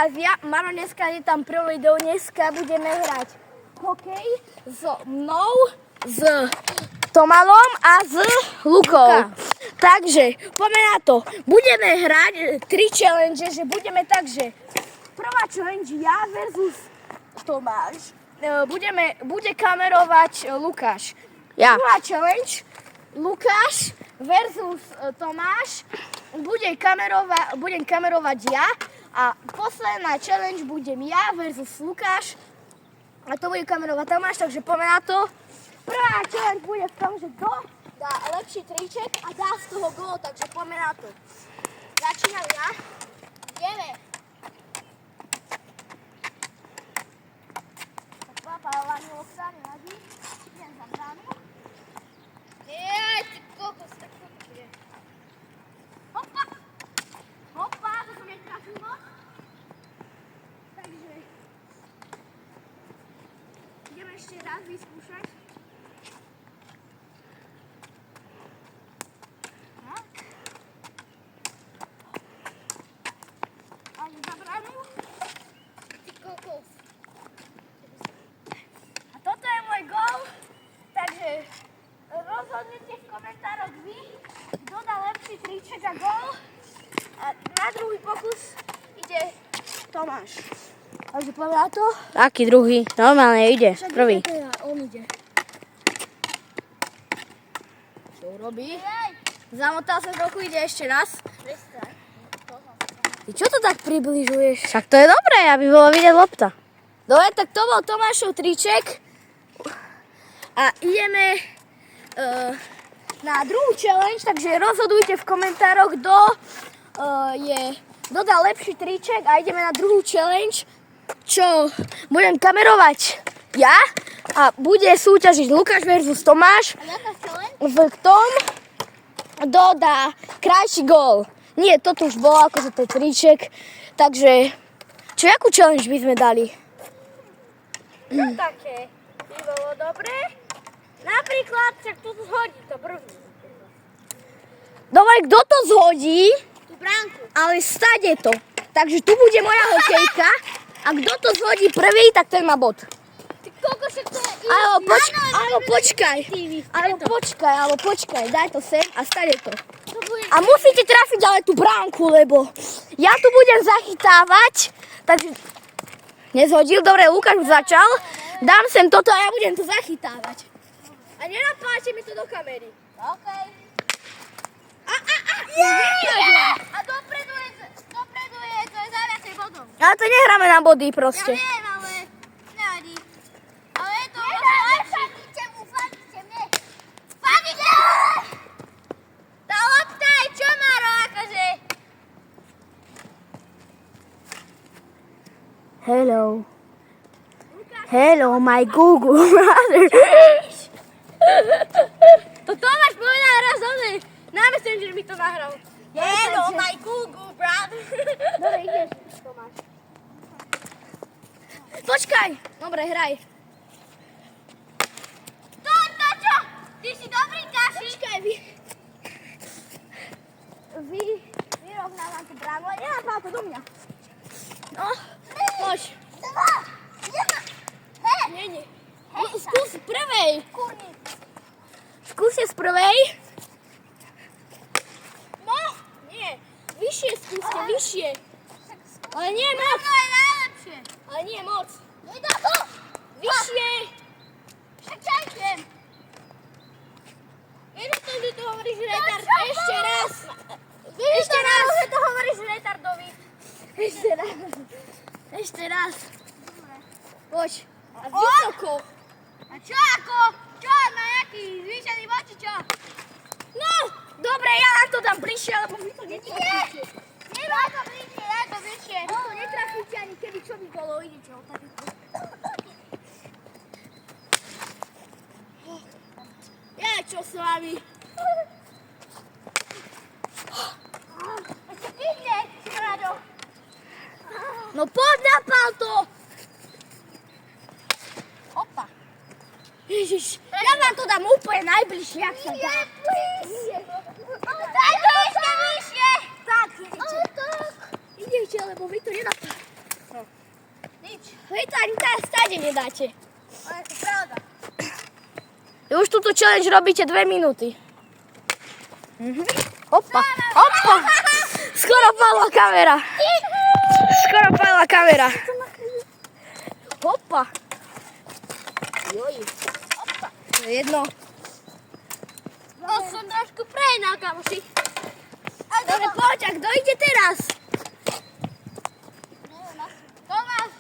Ázia. Maro, dneska je tam prvé video. Dneska budeme hrať hokej s mnou, s Tomalom a s Lukou. Takže, poďme na to. Budeme hrať 3 challenge, že budeme tak, že prvá challenge ja versus Tomáš. Bude kamerovať Lukáš. Ja. Druhá challenge Lukáš versus Tomáš. Budem kamerovať ja. A posledná challenge budem ja versus Lukáš. A to bude kamerovať Tomáš, takže poďme na to. Prvá challenge bude v tom, že kto dá lepší triček a dá z toho gól, takže poďme na to. Začínam ja. Ideme. Tak pápa, hlavne obsa, nevadí. Idem za bránu. Jej, ty kokos, tak to bude. Hopa! Hopa, to som netrafil moc. Takže ideme ešte raz vyskúšať. Tak. Ale za bránu. Ty kokos. A toto je môj gól. Takže rozhodnite v komentároch vy, kto dá lepší triček a gól. A na druhý pokus ide Tomáš. Takže poďme na to. Aký druhý? Normálne ide. Prvý. On ide. Čo urobí? Zamotal sa trochu, ide ešte raz. Ty čo to tak približuješ? Však to je dobré, aby bolo vidieť lopta. Dobre, tak to bol Tomášov triček. A ideme na druhú challenge, takže rozhodujte v komentároch, kto dá lepší triček a ideme na druhú challenge, čo budem kamerovať ja a bude súťažiť Lukáš versus Tomáš v tom, kto dá krajší gól. Nie, toto už bolo akože to je triček, takže akú challenge by sme dali? No také by bolo dobré. Napríklad, však to zhodí to prvý. Dobre, kto to zhodí? Tú bránku. Ale stade to. Takže tu bude moja hokejka. A kto to zhodí prvý, tak ten má bod. Ty koľko však to je... Alebo počkaj. Daj to sem a stade to. A musíte trafiť ale tú bránku, lebo ja tu budem zachytávať. Takže... Nezhodil? Dobre, Lukáš už začal. Dám sem toto a ja budem to zachytávať. A nenapáčte mi to do kamery. OK. A dopredu je, to je zaviacej bodom. Ale to nehráme na body proste. Ja viem, ale nevadí. Ale je to lepšie. Fandíte mne. Fandíte! Tá lopta je čo, Maro, akože? Hello, my Google brother. To Tomáš povedal raz onej. Na Messenger mi to nahral. Hello, my Google brother. Dobre, ideš, Tomáš. Počkaj. Dobre, hraj. Čo? Ty si dobrý kaši. Počkaj, vyrovnávam tú bránu, ale nenapál to do mňa. No, poď. Nie. Skús z prvej. Skúste z prvej. No, nie. Vyššie skúste, vyššie. Ale nie moc. To je najlepšie. Ale nie moc. Nedá to. Vyššie. Však čajtem. Vieš o tom, že to hovoríš retard. Ešte raz. Ešte raz. Že to hovoríš retardovi. Ešte raz. Poď. A vysoko. A čo ako? Čo? Na jaký zvýšený bod, či čo? No, dobre, ja na to dám bližšie, lebo vy to netrafíte. Daj to bližšie. No, netrafíte ani keby čo by bolo, idete o takýto. Ja čo s vami? Ešte píkne, Rado. No poď, napál to. Opa. Ježiš, ja vám to dám úplne najbližšie, jak sa dá. Daj to ešte vyššie. Tak, idete. Idete, lebo vy to nenapáte. Vy to ani teraz stade nedáte. Ale to pravda. Vy už túto challenge robíte 2 minúty. Hopa, hopa. Skoro padla kamera. Skoro padla kamera. Hopa. Joj. Hopa. To je jedno. No som trošku prehnal, kamoši. Dobre, poď, a kto ide teraz? Tomáš.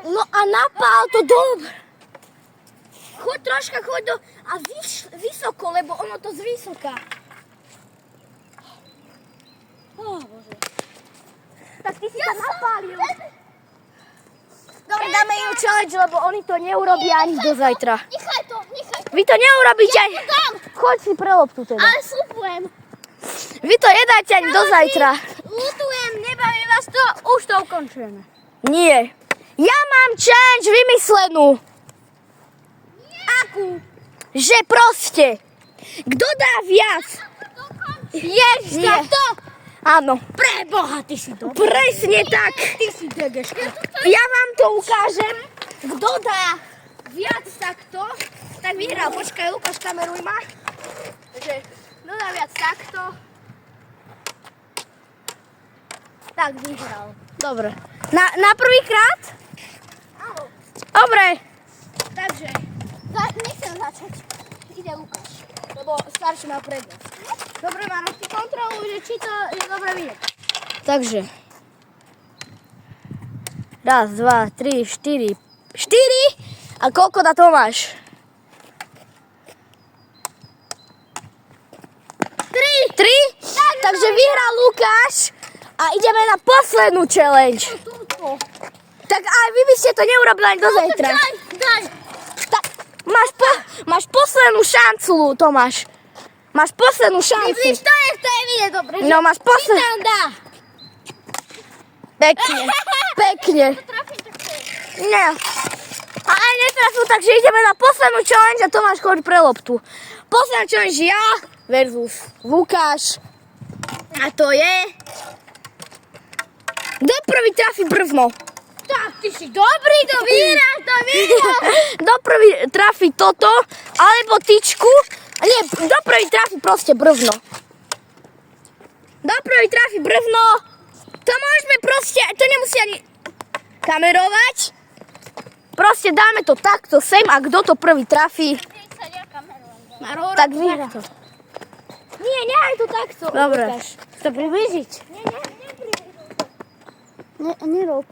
No a napál to dobre. Choď troška, choď do... A vysoko, lebo ono to z vysoka. Bože. Tak ty si to napálil. Dobre, dáme inú challenge, lebo oni to neurobia ani do zajtra. Nechaj to, nechaj to. Vy to neurobíte ani... Dám. Choď si pre loptu teda. Ale slúbujem. Vy to nedáte ani do zajtra. Lutujem, nebaví vás to, už to ukončujeme. Nie. Ja mám challenge vymyslenú. Akú? Že proste, kto dá viac? Ježiš, Nie. to? Áno. Preboha, ty si to. Presne tak. Ty si degeška. Ja vám to ukážem. Kto dá viac takto, tak vyhral. Počkaj, Lukáš, kameruj ma. Takže, kto dá viac takto, tak vyhral. Dobre. Na prvýkrát? Áno. Dobre. Takže, Nechcem začať. ide Lukáš, lebo starší má prednosť. Dobre, Maro, ty kontroluj, že či to je dobre vidieť. Takže. 1, 2, 3, 4. 4? A koľko dá Tomáš? 3. 3? Takže vyhral Lukáš a ideme na poslednú challenge. Tak aj vy by ste to neurobili ani do zajtra. Daj. Tak, máš poslednú šancu, Tomáš. Máš poslednú šancu. Vidíš, to je vidieť dobre. No, máš poslednú. Tam dá. Pekne, pekne. Trafiť to chce. Nie. A aj netrafil, takže ideme na poslednú challenge a Tomáš chodí pre loptu. Posledná challenge ja versus Lukáš. A to je... Kto prvý trafí brvno? Tak, ty si dobrý, to vyhráš, to vyhráš. Kto prvý trafí toto, alebo tyčku. A nie, kto prvý trafí proste brvno. Kto prvý trafí brvno, to môžeme proste, to nemusí ani kamerovať. Proste dáme to takto sem a kto to prvý trafí, tak vyhrá. Nie, nehaj to takto. Dobre. Lukáš. To približiť? Nerob.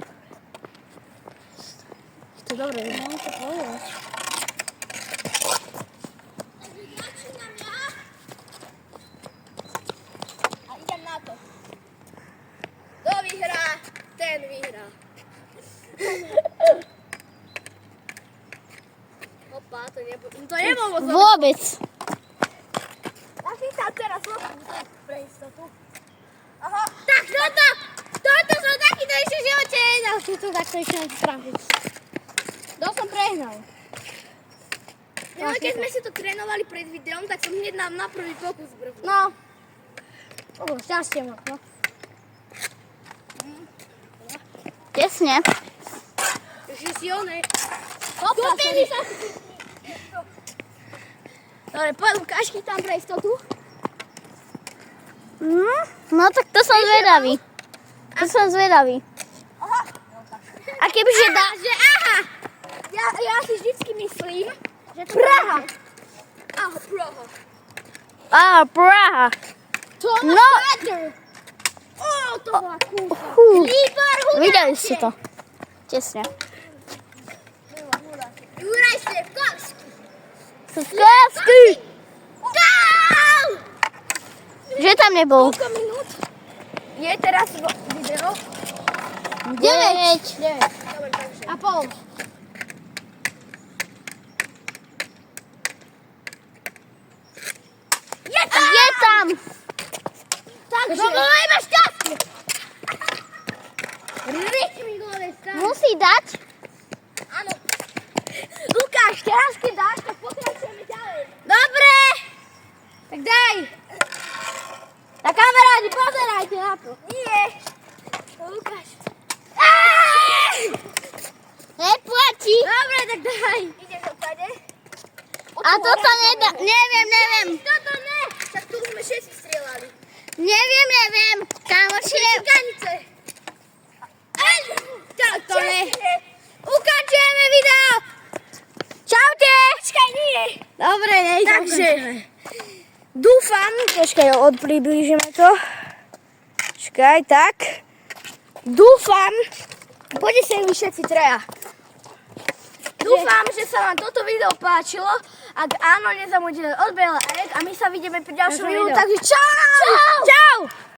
To dobre, mám to povedať. Začínam ja. A idem na to. Kto vyhrá, ten vyhrá. Opa, to nebolo zle. Vôbec. Ja si tam teraz loptu pre istotu. Aha. Tak toto som takýto ešte v živote nedal. Si to takto ešte trafiť. To som prehnal. Keď sme si to trénovali pred videom, tak som hneď na prvý pokus brvnul. No. Šťastie mám, no. Tesne. Že si onej. Kúpili sa. Dobre, poď Lukáš, chytám pre istotu. No tak to som zvedavý. To som zvedavý. A kebyže dá... Že aha! Ja si vždycky myslím, že to Praha. Aha, Praha. Á, Praha. No. Ó, to bola kúfa. Libor Hudáček. Videli ste to. Tesne. Juraj Stevkovský. Skávsky! Gál! Že tam nebol? Koľko minút? Je teraz video? 9. 9. Dobre, takže. A pol. Je tam! Takže. No iba šťastie. Rytmi gole stále. Musí dať. Áno. Lukáš, teraz keď dáš, tak pokračujeme ďalej. Dobre. Tak daj. Tak kamarádi, pozerajte na to. Nie. Lukáš. ti. Dobre, tak daj. Ideš odtade? A toto nedá. Neviem. Toto ne. Tak tu sme všetci strieľali. Neviem. Kamoši, Kanice. To ne. Ukážeme video. čaute. Počkaj, nie. Dobre, nej. Takže, dúfam, počkaj, odpriblížime to. Počkaj, tak. Dúfam, poďte sa vy všetci treja. Dúfam, že sa vám toto video páčilo. Ak áno, nezabudnite odber a like a my sa vidíme pri ďalšom videu. Takže čau! Čau!